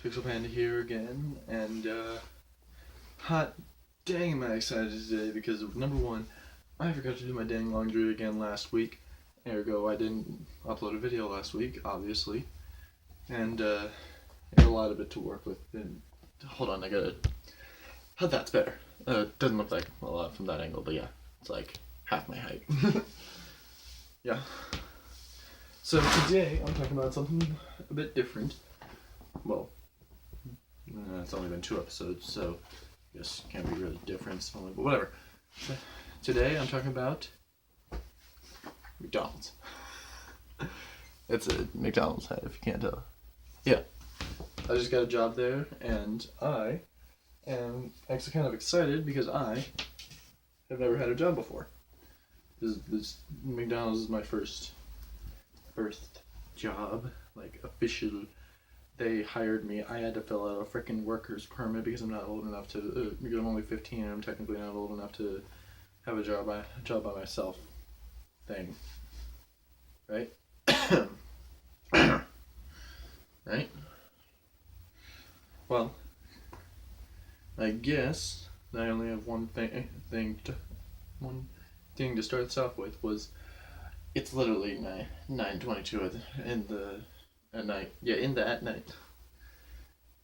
Pixel Panda here again, and hot dang am I excited today because number one, I forgot to do my dang laundry again last week. Ergo, I didn't upload a video last week, obviously, and I had a lot of it to work with. And hold on, I gotta. Oh, that's better. Doesn't look like a lot from that angle, but yeah, it's like half my height. Yeah. So today I'm talking about something a bit different. Well, it's only been 2 episodes, so I guess it can't be really different, but whatever. Today I'm talking about McDonald's. It's a McDonald's hat, if you can't tell. Yeah. I just got a job there, and I am actually kind of excited because I have never had a job before. This McDonald's is my first job, like official. They hired me. I had to fill out a freaking worker's permit because I'm not old enough to. Because I'm only 15 and I'm technically not old enough to have a job by myself. Thing. Right? Right? Well, I guess I only have one thing to start this off with was it's literally 9:22 at night. Yeah, at night.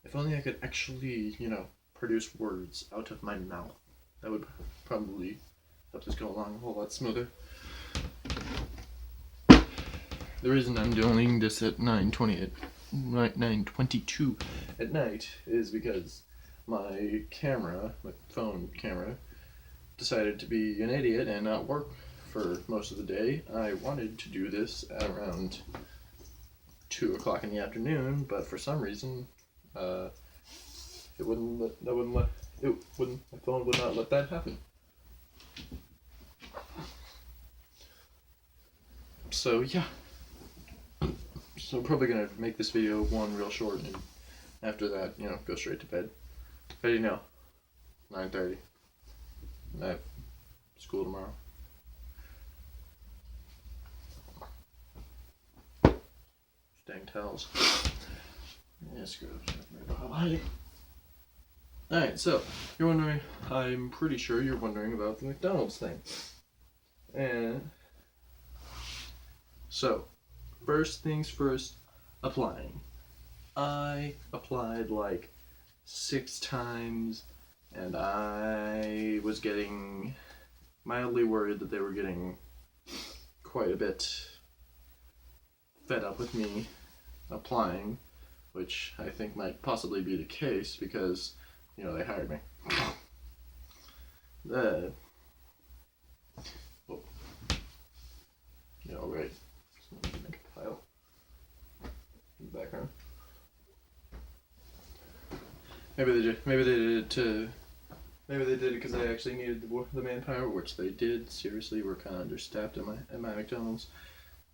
If only I could actually, produce words out of my mouth. That would probably help this go along a whole lot smoother. The reason I'm doing this at 9:22 at night is because my phone camera, decided to be an idiot and not work for most of the day. I wanted to do this at around 2 o'clock in the afternoon, but for some reason, my phone would not let that happen. So yeah. So I'm probably gonna make this video one real short, and after that, go straight to bed. How do you know? 9:30. I have school tomorrow. Dang towels. Yeah, screw it. Alright, so you're wondering, I'm pretty sure you're wondering about the McDonald's thing. And so, first things first, applying. I applied like 6 times, and I was getting mildly worried that they were getting quite a bit fed up with me applying, which I think might possibly be the case because, they hired me. Right. So let me make a pile in the background. Maybe they did it because I actually needed the manpower, which they did. Seriously, we're kind of understaffed at my McDonald's.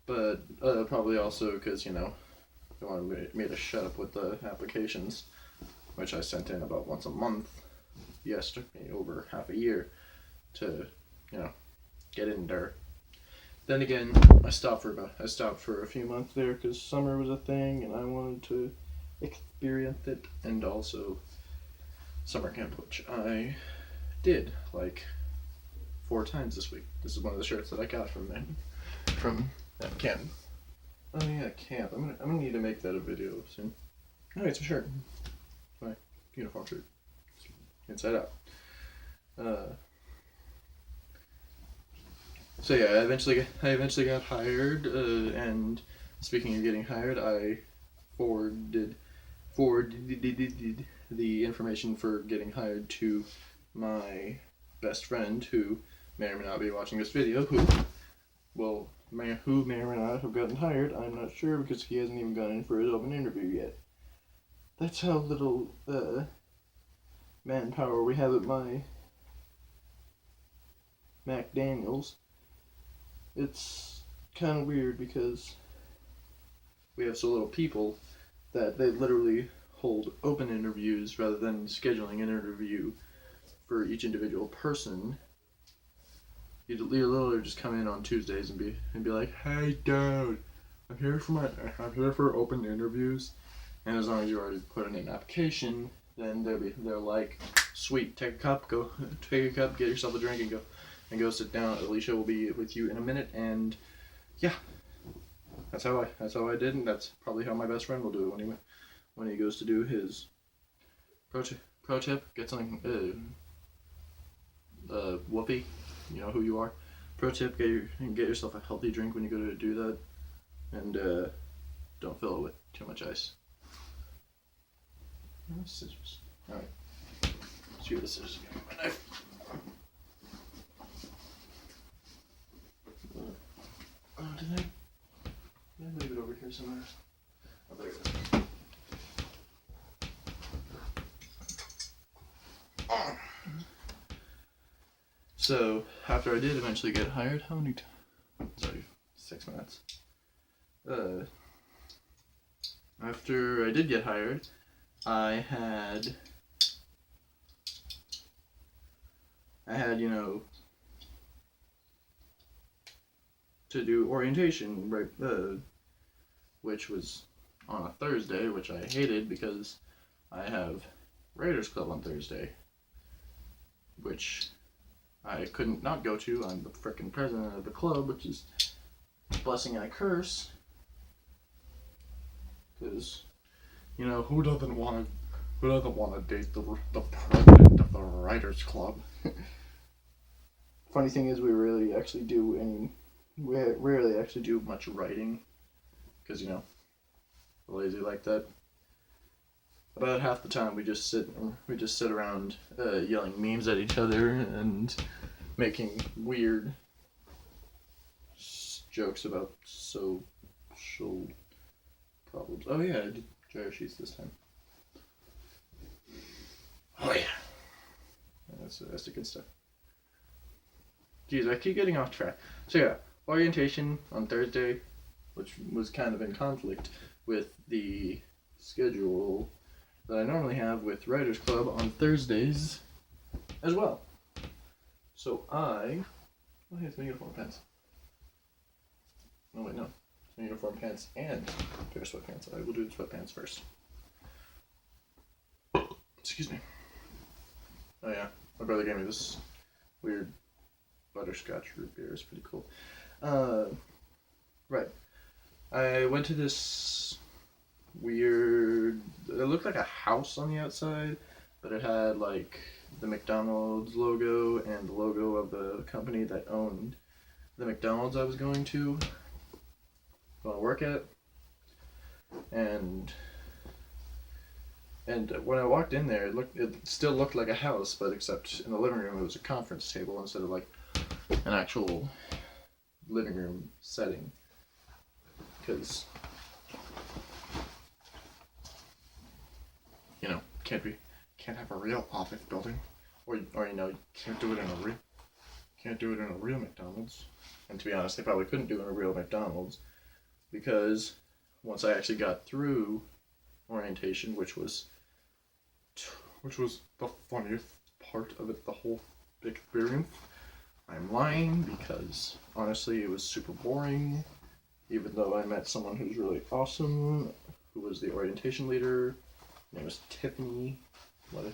But probably also because, they wanted me to shut up with the applications, which I sent in about once a month. Yes, took me over half a year to, get in there. Then again, I stopped for a few months there because summer was a thing and I wanted to experience it, and also summer camp, which I did like 4 times this week. This is one of the shirts that I got from that camp. Oh yeah, camp. I'm gonna need to make that a video soon. Oh, it's a shirt. My uniform shirt. Inside out. So yeah, I eventually got hired. And speaking of getting hired, I forwarded the information for getting hired to my best friend, who may or may not be watching this video, who may or may not have gotten hired. I'm not sure because he hasn't even gone in for his open interview yet. That's how little manpower we have at my MacDaniel's. It's kind of weird because we have so little people that they literally hold open interviews rather than scheduling an interview for each individual person. You literally just come in on Tuesdays and be like, "Hey, dude, I'm here for open interviews," And as long as you already put in an application, then they're like, sweet, take a cup, get yourself a drink, and go sit down. Alicia will be with you in a minute, and yeah, that's how I did, and that's probably how my best friend will do it when he goes to do his pro tip. Get something whoopee, you know who you are. Pro tip: get yourself a healthy drink when you go to do that, and don't fill it with too much ice. Scissors. All right. Let's use the scissors again. My knife. Did I leave it over here somewhere? Oh, there it is. So, after I did eventually get hired, how many times? Sorry, 6 minutes. After I did get hired, I had, to do orientation, right, which was on a Thursday, which I hated because I have Writers Club on Thursday, which I couldn't not go to. I'm the frickin' president of the club, which is a blessing and a curse. Because, who doesn't want to date the president of the Writers Club? Funny thing is, we rarely actually do much writing, because we're lazy like that. About half the time we just sit around yelling memes at each other and making weird jokes about social problems. Oh yeah, I did dryer sheets this time. Oh yeah. That's the good stuff. Jeez, I keep getting off track. So yeah, orientation on Thursday, which was kind of in conflict with the schedule that I normally have with Writers Club on Thursdays as well. So it's my uniform pants. Oh wait, no. It's my uniform pants and a pair of sweatpants. I will do the sweatpants first. Excuse me. Oh yeah, my brother gave me this weird butterscotch root beer. It's pretty cool. Right. I went to this weird, it looked like a house on the outside, but it had like the MacDaniel's logo and the logo of the company that owned the McDonald's I was going to work at. And when I walked in there, it still looked like a house, but except in the living room it was a conference table instead of like an actual living room setting. Because can't have a real office building, or can't do it in a real McDonald's. And to be honest, they probably couldn't do it in a real McDonald's, because once I actually got through orientation, which was the funniest part of it, the whole experience. I'm lying, because honestly it was super boring, even though I met someone who's really awesome, who was the orientation leader. Her name was Tiffany. What a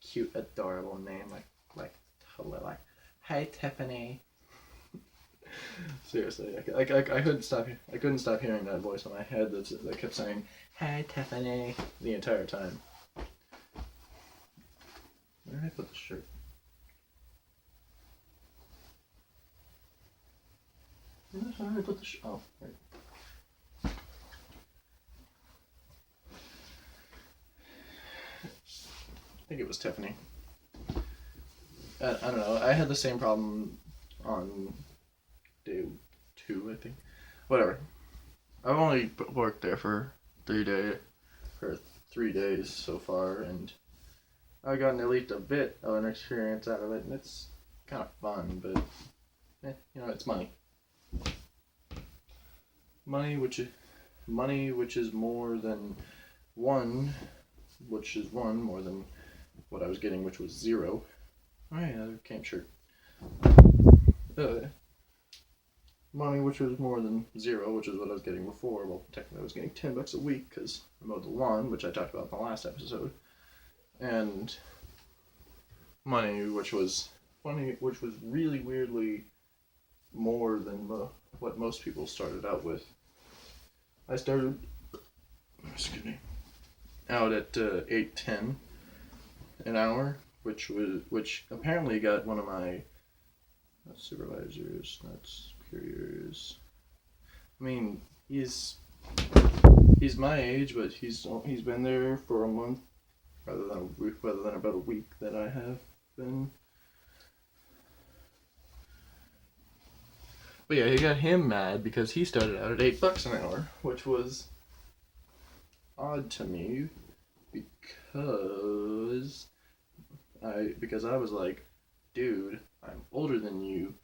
cute, adorable name, like totally like, hey Tiffany. Seriously, I couldn't stop hearing that voice in my head that kept saying, hey Tiffany, the entire time. Where did I put the shirt? Where did I put the shirt? Oh, right. I think it was Tiffany. I don't know. I had the same problem on day 2, I think. Whatever. I've only worked there for 3 days so far, and I've gotten at least a bit of an experience out of it, and it's kind of fun, but it's money. Money, which is more than one, more than what I was getting, which was 0. Oh yeah, camp shirt. money, which was more than zero, which is what I was getting before. Well, technically I was getting $10 a week because I mowed the lawn, which I talked about in the last episode. And money, which was really weirdly more than what most people started out with. I started, out at $8.10 an hour, which apparently got one of my supervisors, not superiors. I mean, he's my age, but he's been there for a month rather than about a week that I have been. But yeah, he got him mad because he started out at $8 an hour, which was odd to me because I was like, dude, I'm older than you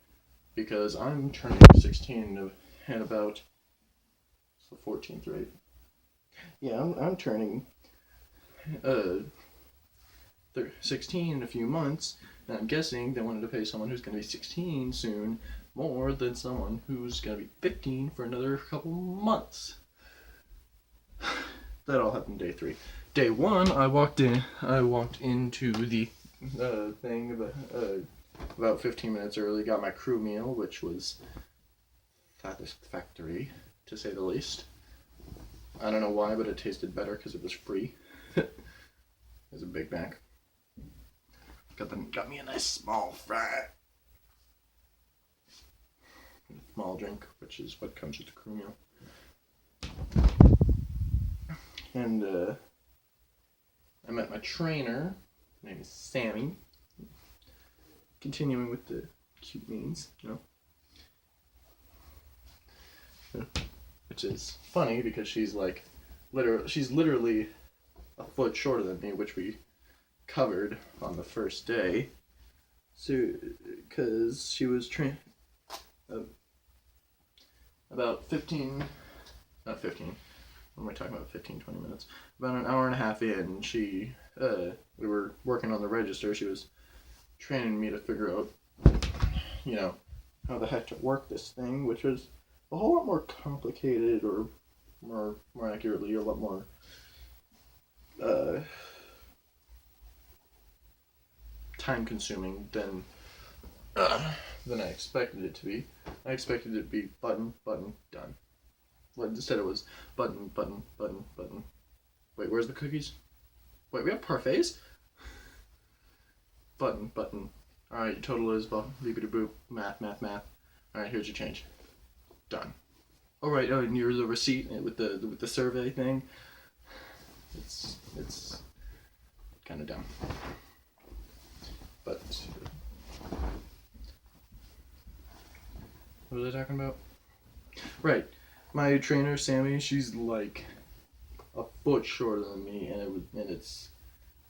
because I'm turning 16 in about it's the 14th, right? Yeah, I'm turning 16 in a few months, and I'm guessing they wanted to pay someone who's going to be 16 soon more than someone who's going to be 15 for another couple months. That all happened day 3. Day 1, I walked into the thing about 15 minutes early, got my crew meal, which was satisfactory, to say the least. I don't know why, but it tasted better because it was free. It was a Big Mac. Got me a nice small fry. Small drink, which is what comes with the crew meal. And I met my trainer. Her name is Sammy. Continuing with the cute names, you know. Which is funny because she's literally a foot shorter than me, which we covered on the first day. So, because she was about 15, not 15, what am I talking about, 15, 20 minutes? About an hour and a half in, we were working on the register. She was training me to figure out, how the heck to work this thing, which was a whole lot more complicated, or more accurately, a lot more time-consuming than I expected it to be. I expected it to be button, done. But instead it was button. Wait, where's the cookies? Wait, we have parfaits? Button. Alright, your total is beepity boop, math. Alright, here's your change. Done. Alright, and here's the receipt with the survey thing. It's kind of dumb. But what was I talking about? Right. My trainer, Sammy, she's like a foot shorter than me, and it's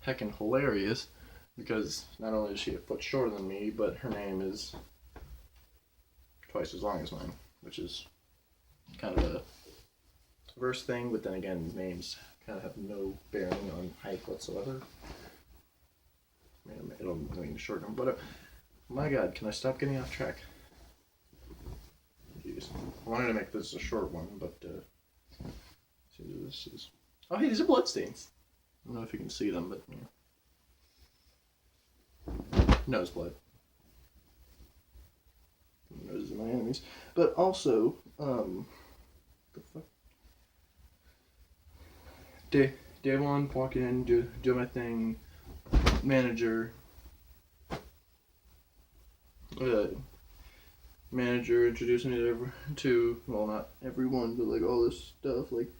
heckin' hilarious because not only is she a foot shorter than me, but her name is twice as long as mine, which is kind of a reverse thing, but then again, names kind of have no bearing on height whatsoever. It'll shorten them, but my God, can I stop getting off track? Jeez. I wanted to make this a short one, but see, this is. Oh, hey, these are bloodstains. I don't know if you can see them, but nose blood. Noses of my enemies, but also the fuck. Day 1, walk in, do my thing. Manager introduced me to well, not everyone, but like all this stuff, like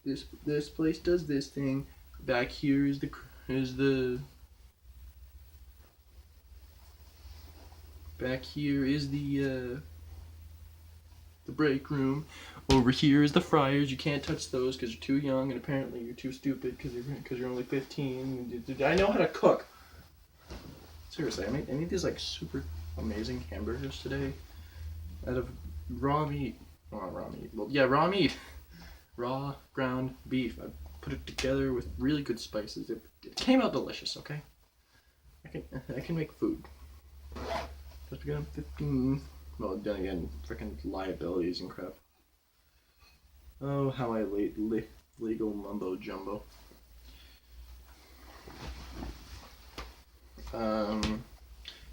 this place does this thing. Back here is the break room. Over here is the fryers. You can't touch those because you're too young, and apparently you're too stupid because you're only 15. I know how to cook. Seriously, I made these like super amazing hamburgers today out of raw meat. Well, not raw meat. Well, yeah, raw meat. Raw ground beef. I put it together with really good spices. It came out delicious. Okay. I can make food. Just because I'm 15. Well, then again, freaking liabilities and crap. Oh, how I legal mumbo jumbo.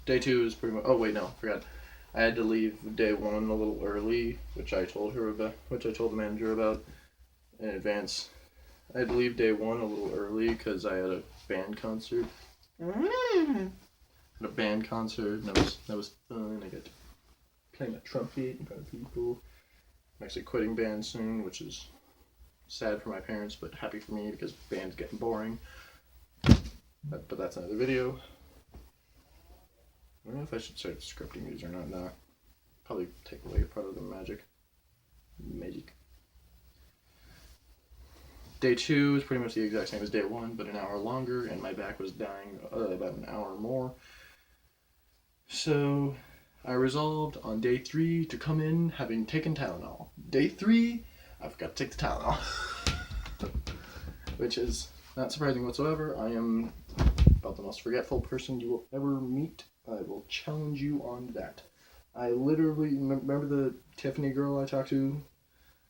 Day 2 is pretty much. Oh wait, no, forgot. I had to leave day 1 a little early, which I told the manager about in advance. I had to leave day 1 a little early because I had a band concert. And that was fun. I got to play my trumpet in front of people. I'm actually quitting band soon, which is sad for my parents, but happy for me because band's getting boring. But that's another video. I don't know if I should start scripting these or not. Nah. Probably take away part of the magic. Day 2 is pretty much the exact same as day 1, but an hour longer, and my back was dying about an hour more. So I resolved on day 3 to come in having taken Tylenol. Day 3, I forgot to take the Tylenol. Which is not surprising whatsoever. I am about the most forgetful person you will ever meet. I will challenge you on that. I literally remember the Tiffany girl I talked to,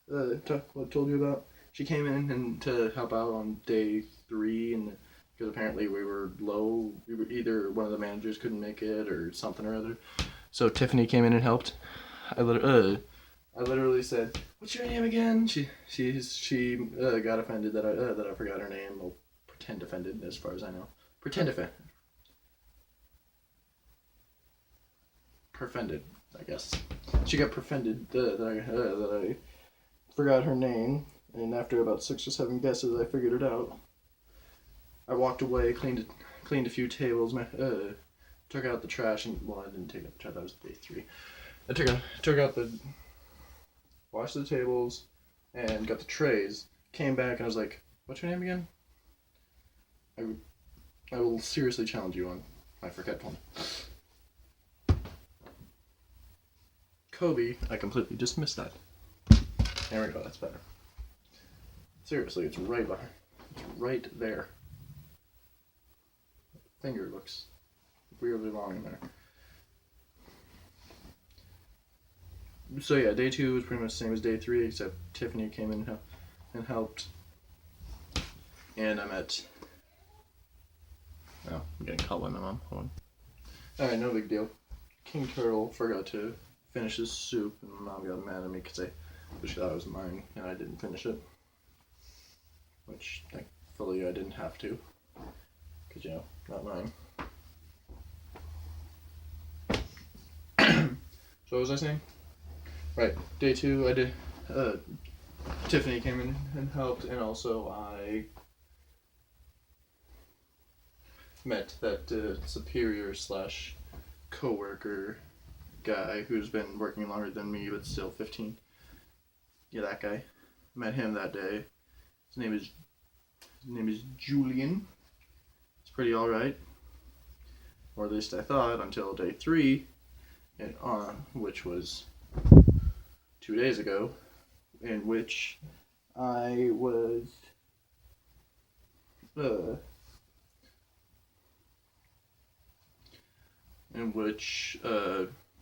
told you about. She came in and to help out on day 3, and because apparently we were low. Either one of the managers couldn't make it or something or other. So Tiffany came in and helped. I literally said, "What's your name again?" She got offended that I forgot her name. Well, pretend offended, as far as I know. Pretend offended. Perfended, I guess. She got perfended that I forgot her name, and after about 6 or 7 guesses, I figured it out. I walked away, cleaned a few tables, took out the trash, and well, I didn't take out the trash. That was day 3. I took out washed the tables, and got the trays. Came back and I was like, "What's your name again?" I will seriously challenge you on my forgetfulness. Kobe, I completely dismissed that. There we go, that's better. Seriously, it's right behind. It's right there. Finger looks weirdly long in there. So yeah, day 2 was pretty much the same as day 3, except Tiffany came in and helped. And I met... Oh, I'm getting caught by my mom. Hold on. Alright, no big deal. King Turtle forgot to finish his soup, and my mom got mad at me because she thought it was mine, and I didn't finish it. Which, thankfully, I didn't have to. Because, not mine. So what was I saying? Right, day 2, I did, Tiffany came in and helped, and also I met that superior / co-worker guy who's been working longer than me, but still 15. Yeah, that guy. Met him that day. His name is Julian. It's pretty alright. Or at least I thought, until day 3, and which was 2 days ago, in which I was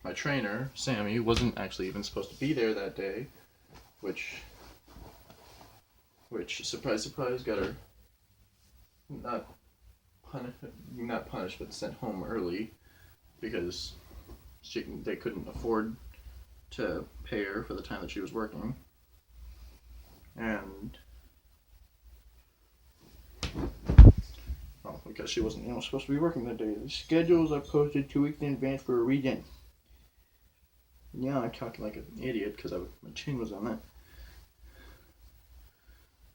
my trainer, Sammy, wasn't actually even supposed to be there that day, which surprise, surprise, got her not punished, but sent home early because they couldn't afford to pay her for the time that she was working. And because she wasn't supposed to be working that day. The schedules are posted 2 weeks in advance for a reason. Yeah, I'm talking like an idiot because my chin was on that.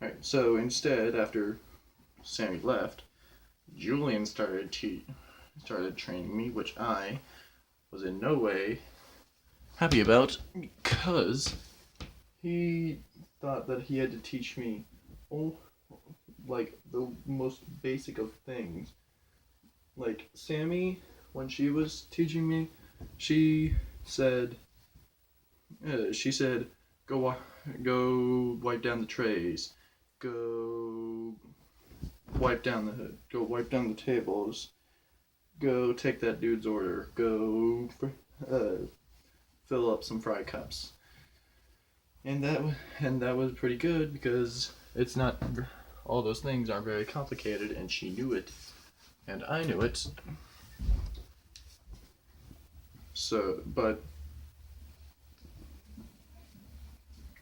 Alright, so instead, after Sammy left, Julian started training me, which I was in no way happy about because he thought that he had to teach me the most basic of things. Like Sammy, when she was teaching me, she said, go wipe down the trays, go wipe down the tables, go take that dude's order, go fill up some fry cups. And that was pretty good because it's not, all those things aren't very complicated, and she knew it, and I knew it. So, but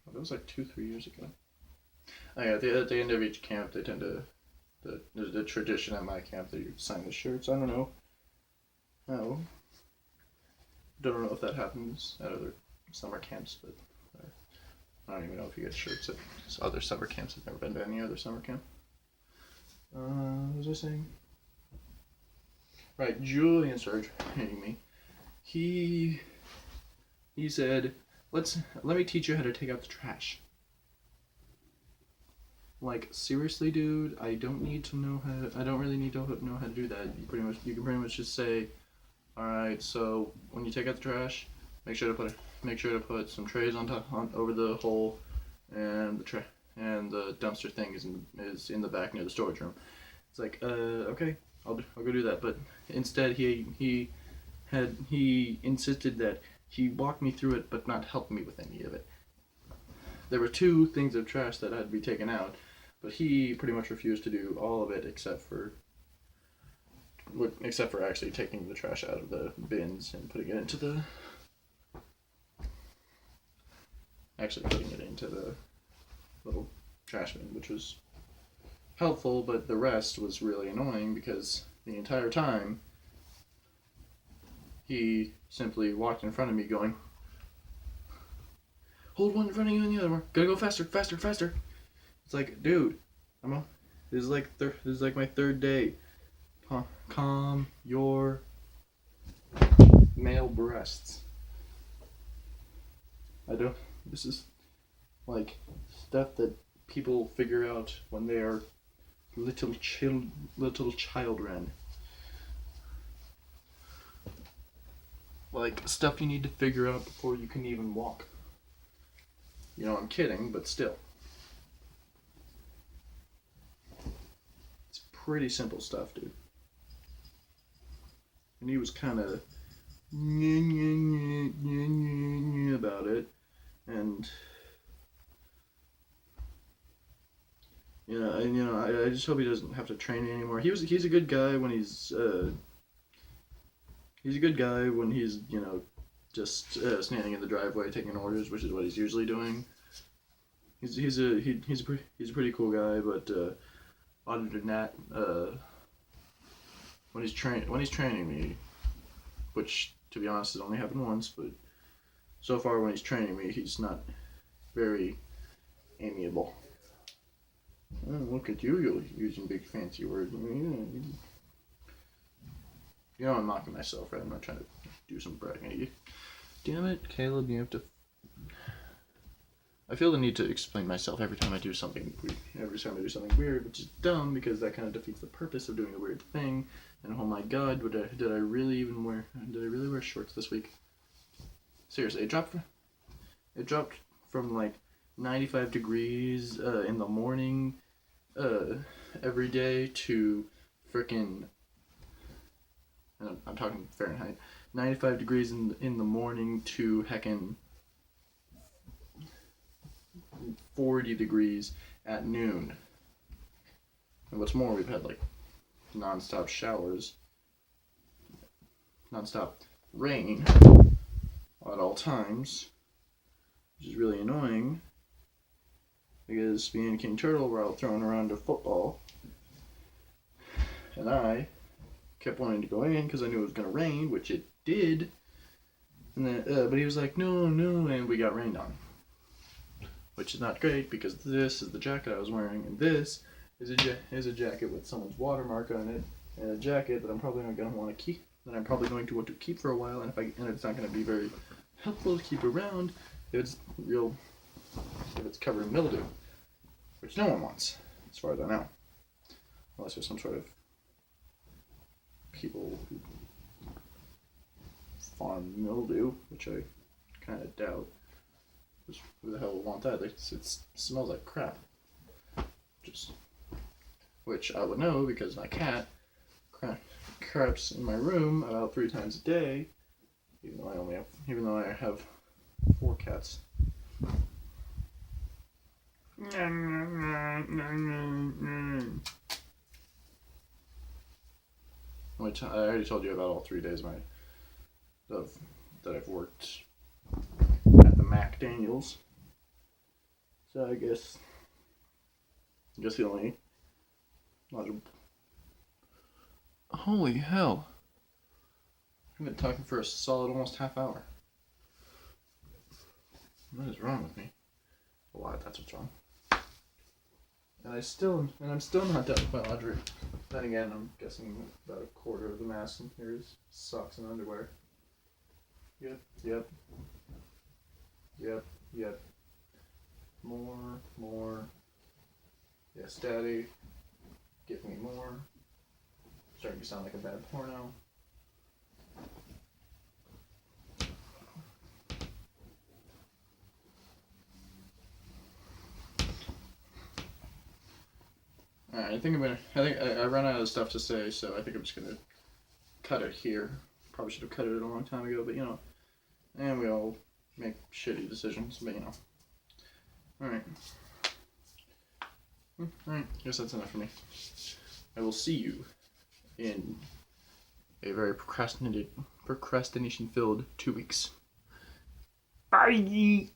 that was like 2-3 years ago. Oh yeah, at the end of each camp, they tend to, the tradition at my camp, they sign the shirts. I don't know how. Don't know if that happens at other summer camps, but I don't even know if you get shirts at other summer camps. I've never been to any other summer camp. What was I saying? Right, Julian started training me. He said, let me teach you how to take out the trash. Like, seriously, dude, I don't really need to know how to do that. You can pretty much just say, alright, so when you take out the trash, make sure to put some trays on over the hole, and the dumpster thing is in the back near the storage room. It's like, okay, I'll go do that. But instead, he insisted that he walked me through it, but not help me with any of it. There were 2 things of trash that had to be taken out, but he pretty much refused to do all of it except for actually taking the trash out of the bins and putting it into the little trash bin, which was helpful, but the rest was really annoying because the entire time he simply walked in front of me going, hold one in front of you and the other one, gotta go faster, faster, faster. It's like, dude, this is like my 3rd day. Calm your male breasts. This is like stuff that people figure out when they are little children. Like, stuff you need to figure out before you can even walk. You know, I'm kidding, but still. It's pretty simple stuff, dude. And he was kind of about it, and I just hope he doesn't have to train me anymore. He's a good guy when he's just standing in the driveway taking orders, which is what he's usually doing. He's a pretty cool guy, but other than that, when he's training me, which to be honest has only happened once, but so far when he's training me, he's not very amiable. Oh, look at you, you're using big fancy words. You know I'm mocking myself, right? I'm not trying to do some bragging. Damn it, Caleb, you have to... I feel the need to explain myself every time I do something weird, which is dumb because that kind of defeats the purpose of doing a weird thing. And oh my god, did I really wear shorts this week? Seriously, it dropped from like 95 degrees in the morning every day to frickin', I'm talking Fahrenheit, 95 degrees in the morning to heckin' 40 degrees at noon. And what's more, we've had like non-stop showers, non-stop rain at all times, which is really annoying because me and King Turtle were out throwing around a football, and I kept wanting to go in because I knew it was going to rain, which it did, and then but he was like, no, and we got rained on, which is not great because this is the jacket I was wearing, and this is a jacket with someone's watermark on it, and a jacket that I'm probably not going to want to keep, for a while, and it's not going to be very helpful to keep around if it's covered in mildew, which no one wants, as far as I know, unless there's some sort of people who farm mildew, which I kind of doubt. Who the hell would want that? It smells like crap. Which I would know because my cat craps in my room about 3 times a day. Even though I have 4 cats. I already told you about all 3 days that I've worked at the MacDaniel's. So I guess the only logical. Holy hell! I've been talking for a solid almost half hour. What is wrong with me? A lot. That's what's wrong. And I'm still not done with my laundry. Then again, I'm guessing about a quarter of the mass in here is socks and underwear. Yep. More. Yes, Daddy. Give me more. Starting to sound like a bad porno. Alright, I think I ran out of stuff to say, so I think I'm just gonna cut it here. Probably should have cut it a long time ago, but you know, and we all make shitty decisions, but you know. Alright. Alright, I guess that's enough for me. I will see you in a very procrastination-filled 2 weeks. Bye!